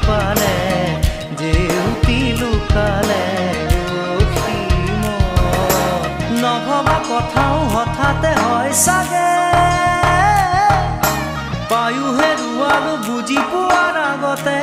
পালে জেউতি লুকালে অসীম নভবা কথাও হঠাতে হয় চাগে পায়ো হেৰুৱালো বুজি পোৱাৰ আগতে